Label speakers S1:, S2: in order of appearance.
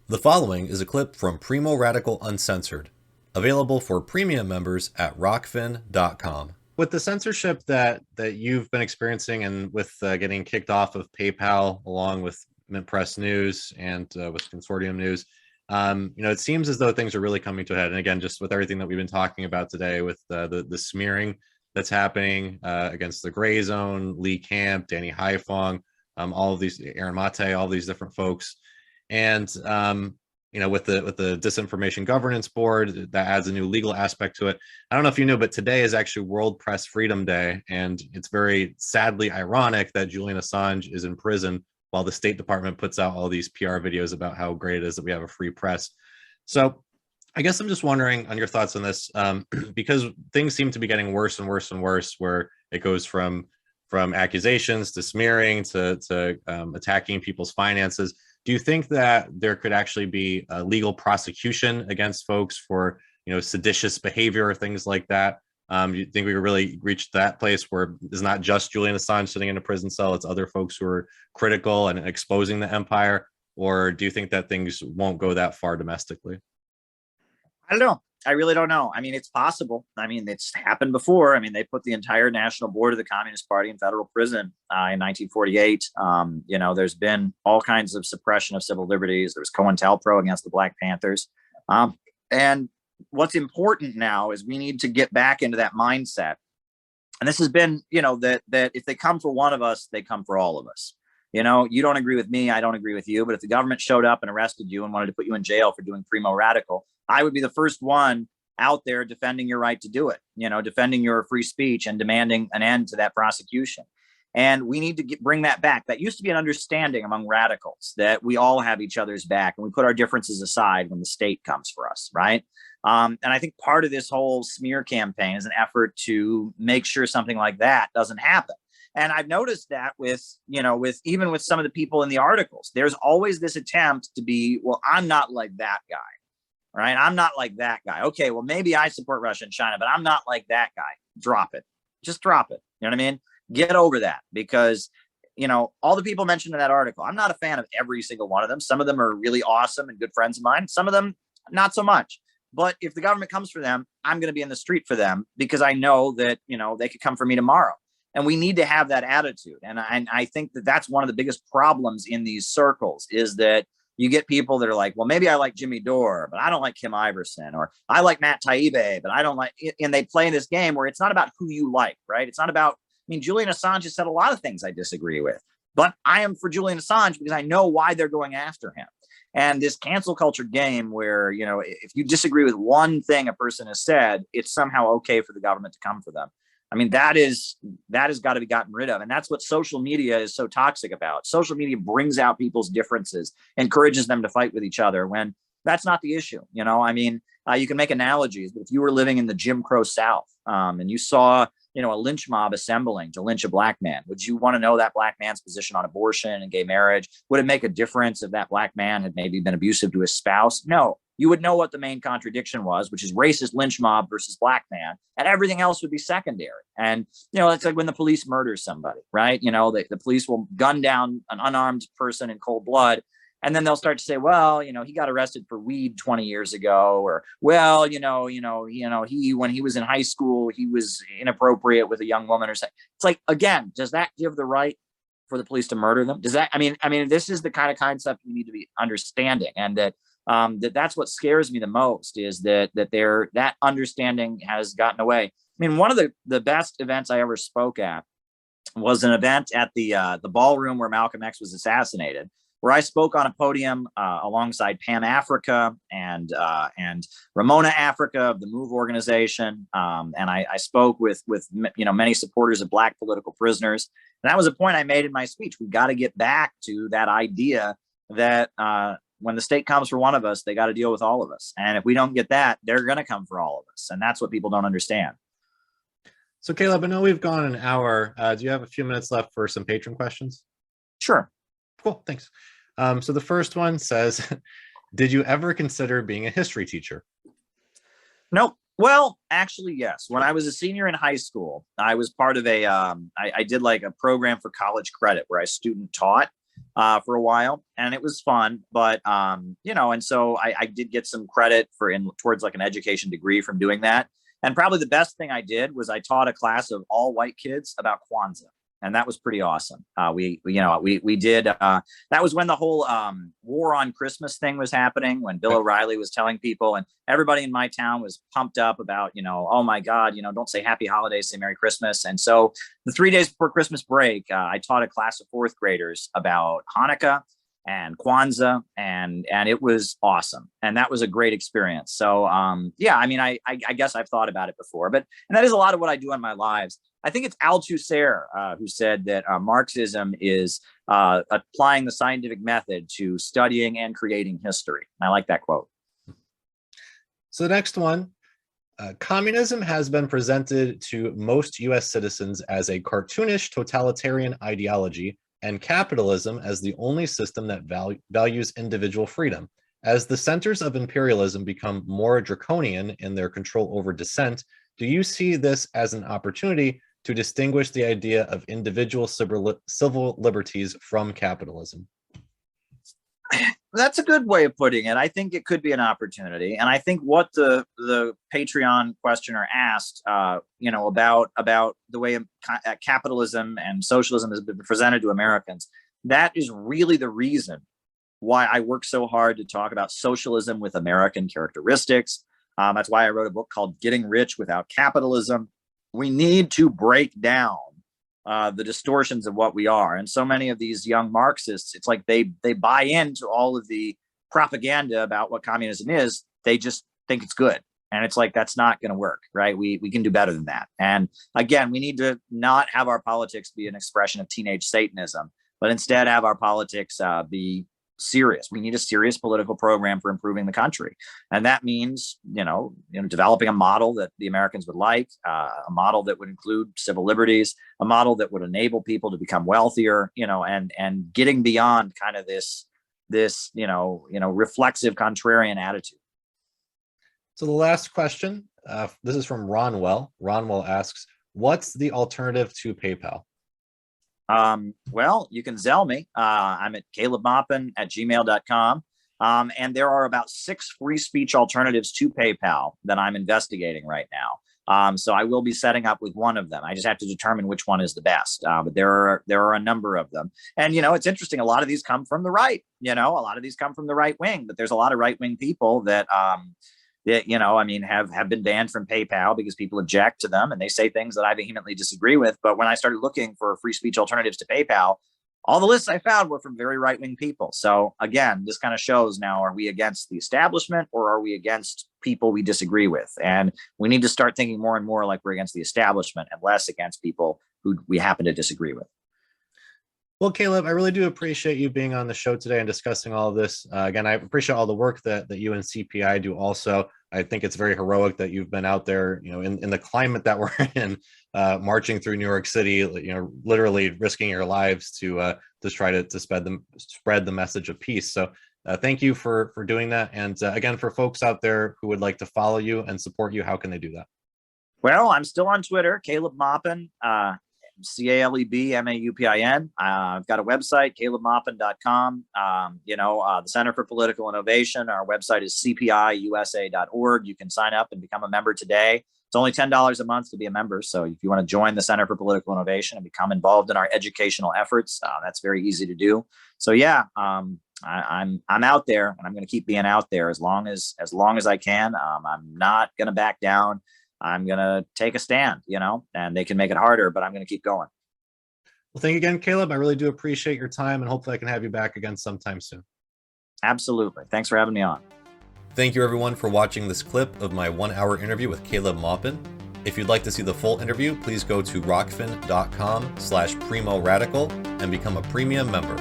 S1: The following is a clip from Primo Radical Uncensored, available for premium members at ROKFIN.com. With the censorship that you've been experiencing, and with getting kicked off of PayPal, along with Mint Press News and with Consortium News, it seems as though things are really coming to a head. And again, just with everything that we've been talking about today, with the smearing that's happening against the Gray Zone, Lee Camp, Danny Haifong, all of these, Aaron Mate, all these different folks. And with the disinformation governance board, that adds a new legal aspect to it. I don't know if you knew, but today is actually World Press Freedom Day, and it's very sadly ironic that Julian Assange is in prison while the State Department puts out all these PR videos about how great it is that we have a free press. So I guess I'm just wondering on your thoughts on this, because things seem to be getting worse and worse and worse, where it goes from accusations to smearing to attacking people's finances. Do you think that there could actually be a legal prosecution against folks for, seditious behavior or things like that? You think we could really reach that place where it's not just Julian Assange sitting in a prison cell, it's other folks who are critical and exposing the empire? Or do you think that things won't go that far domestically?
S2: I don't know. I really don't know. I mean, it's possible. I mean, it's happened before. I mean, they put the entire national board of the Communist Party in federal prison in 1948. There's been all kinds of suppression of civil liberties. There was COINTELPRO against the Black Panthers. And what's important now is we need to get back into that mindset. And this has been, that if they come for one of us, they come for all of us. You don't agree with me, I don't agree with you. But if the government showed up and arrested you and wanted to put you in jail for doing Primo Radical, I would be the first one out there defending your right to do it, defending your free speech and demanding an end to that prosecution. And we need to bring that back. That used to be an understanding among radicals, that we all have each other's back and we put our differences aside when the state comes for us, right? And I think part of this whole smear campaign is an effort to make sure something like that doesn't happen. And I've noticed that with even with some of the people in the articles, there's always this attempt to be, well, I'm not like that guy, right? I'm not like that guy. Okay, well, maybe I support Russia and China, but I'm not like that guy. Drop it. Just drop it. You know what I mean? Get over that, because, all the people mentioned in that article, I'm not a fan of every single one of them. Some of them are really awesome and good friends of mine. Some of them, not so much. But if the government comes for them, I'm going to be in the street for them, because I know that, they could come for me tomorrow. And we need to have that attitude. And I think that that's one of the biggest problems in these circles, is that you get people that are like, well, maybe I like Jimmy Dore, but I don't like Kim Iverson, or I like Matt Taibbi, but I don't like, and they play this game where it's not about who you like, right? It's not about, Julian Assange has said a lot of things I disagree with, but I am for Julian Assange because I know why they're going after him. And this cancel culture game where, if you disagree with one thing a person has said, it's somehow okay for the government to come for them. That has got to be gotten rid of. And that's what social media is so toxic about. Social media brings out people's differences, encourages them to fight with each other, when that's not the issue. You can make analogies, but if you were living in the Jim Crow South and you saw, a lynch mob assembling to lynch a black man, would you want to know that black man's position on abortion and gay marriage? Would it make a difference if that black man had maybe been abusive to his spouse? No. You would know what the main contradiction was, which is racist lynch mob versus black man, and everything else would be secondary. And, it's like when the police murder somebody, right? The police will gun down an unarmed person in cold blood, and then they'll start to say, well, he got arrested for weed 20 years ago, or, well, he, when he was in high school, he was inappropriate with a young woman, or something. It's like, again, does that give the right for the police to murder them? Does that, this is the kind of concept you need to be understanding, and that's what scares me the most, is that that understanding has gotten away. One of the best events I ever spoke at was an event at the ballroom where Malcolm X was assassinated, where I spoke on a podium alongside Pam Africa and Ramona Africa of the MOVE organization, and I spoke with many supporters of Black political prisoners. And that was a point I made in my speech. We've got to get back to that idea that when the state comes for one of us, they got to deal with all of us. And if we don't get that, they're going to come for all of us. And that's what people don't understand.
S1: So, Caleb, I know we've gone an hour. Do you have a few minutes left for some patron questions?
S2: Sure.
S1: Cool. Thanks. So the first one says, did you ever consider being a history teacher?
S2: Nope. Well, actually, yes. When I was a senior in high school, I was part of I did like a program for college credit where I student taught. for a while, and it was fun. But and so I did get some credit towards like an education degree from doing that. And probably the best thing I did was I taught a class of all white kids about Kwanzaa, and that was pretty awesome. We did. That was when the whole war on Christmas thing was happening, when Bill O'Reilly was telling people, and everybody in my town was pumped up about, oh my God, don't say Happy Holidays, say Merry Christmas. And so the 3 days before Christmas break, I taught a class of fourth graders about Hanukkah and Kwanzaa, and it was awesome, and that was a great experience. So I guess I've thought about it before, and that is a lot of what I do in my lives. I think it's Althusser who said that Marxism is applying the scientific method to studying and creating history. I like that quote.
S1: So the next one, communism has been presented to most U.S. citizens as a cartoonish totalitarian ideology, and capitalism as the only system that values individual freedom. As the centers of imperialism become more draconian in their control over dissent, do you see this as an opportunity to distinguish the idea of individual civil liberties from capitalism?
S2: That's a good way of putting it. I think it could be an opportunity. And I think what the Patreon questioner asked, about the way capitalism and socialism has been presented to Americans, that is really the reason why I work so hard to talk about socialism with American characteristics. That's why I wrote a book called Getting Rich Without Capitalism. We need to break down the distortions of what we are. And so many of these young Marxists, it's like they buy into all of the propaganda about what communism is. They just think it's good. And it's like, that's not going to work, right? We can do better than that. And again, we need to not have our politics be an expression of teenage Satanism, but instead have our politics be serious. We need a serious political program for improving the country. And that means, developing a model that the Americans would like, a model that would include civil liberties, a model that would enable people to become wealthier, and getting beyond kind of this reflexive contrarian attitude.
S1: So the last question, this is from Ronwell. Ronwell asks, what's the alternative to PayPal?
S2: Well, you can Zelle me. I'm at calebmaupin@gmail.com. And there are about 6 free speech alternatives to PayPal that I'm investigating right now. So I will be setting up with one of them. I just have to determine which one is the best. But there are a number of them. And, it's interesting. A lot of these come from the right, a lot of these come from the right wing, but there's a lot of right wing people that, have been banned from PayPal because people object to them and they say things that I vehemently disagree with. But when I started looking for free speech alternatives to PayPal, all the lists I found were from very right-wing people. So again, this kind of shows now, are we against the establishment or are we against people we disagree with? And we need to start thinking more and more like we're against the establishment and less against people who we happen to disagree with.
S1: Well, Caleb, I really do appreciate you being on the show today and discussing all of this. Again, I appreciate all the work that you and CPI do also. I think it's very heroic that you've been out there, in the climate that we're in, marching through New York City, literally risking your lives to try to spread the message of peace. So thank you for doing that. And again, for folks out there who would like to follow you and support you, how can they do that?
S2: Well, I'm still on Twitter, Caleb Maupin, CalebMaupin. I've got a website, calebmaupin.com. The Center for Political Innovation, our website is cpiusa.org. You can sign up and become a member today. It's only $10 a month to be a member. So if you want to join the Center for Political Innovation and become involved in our educational efforts, that's very easy to do. So I'm out there, and I'm going to keep being out there as long as I can. I'm not going to back down. I'm going to take a stand, and they can make it harder, but I'm going to keep going.
S1: Well, thank you again, Caleb. I really do appreciate your time, and hopefully I can have you back again sometime soon.
S2: Absolutely. Thanks for having me on.
S1: Thank you, everyone, for watching this clip of my 1-hour interview with Caleb Maupin. If you'd like to see the full interview, please go to ROKFIN.com/Primo Radical and become a premium member.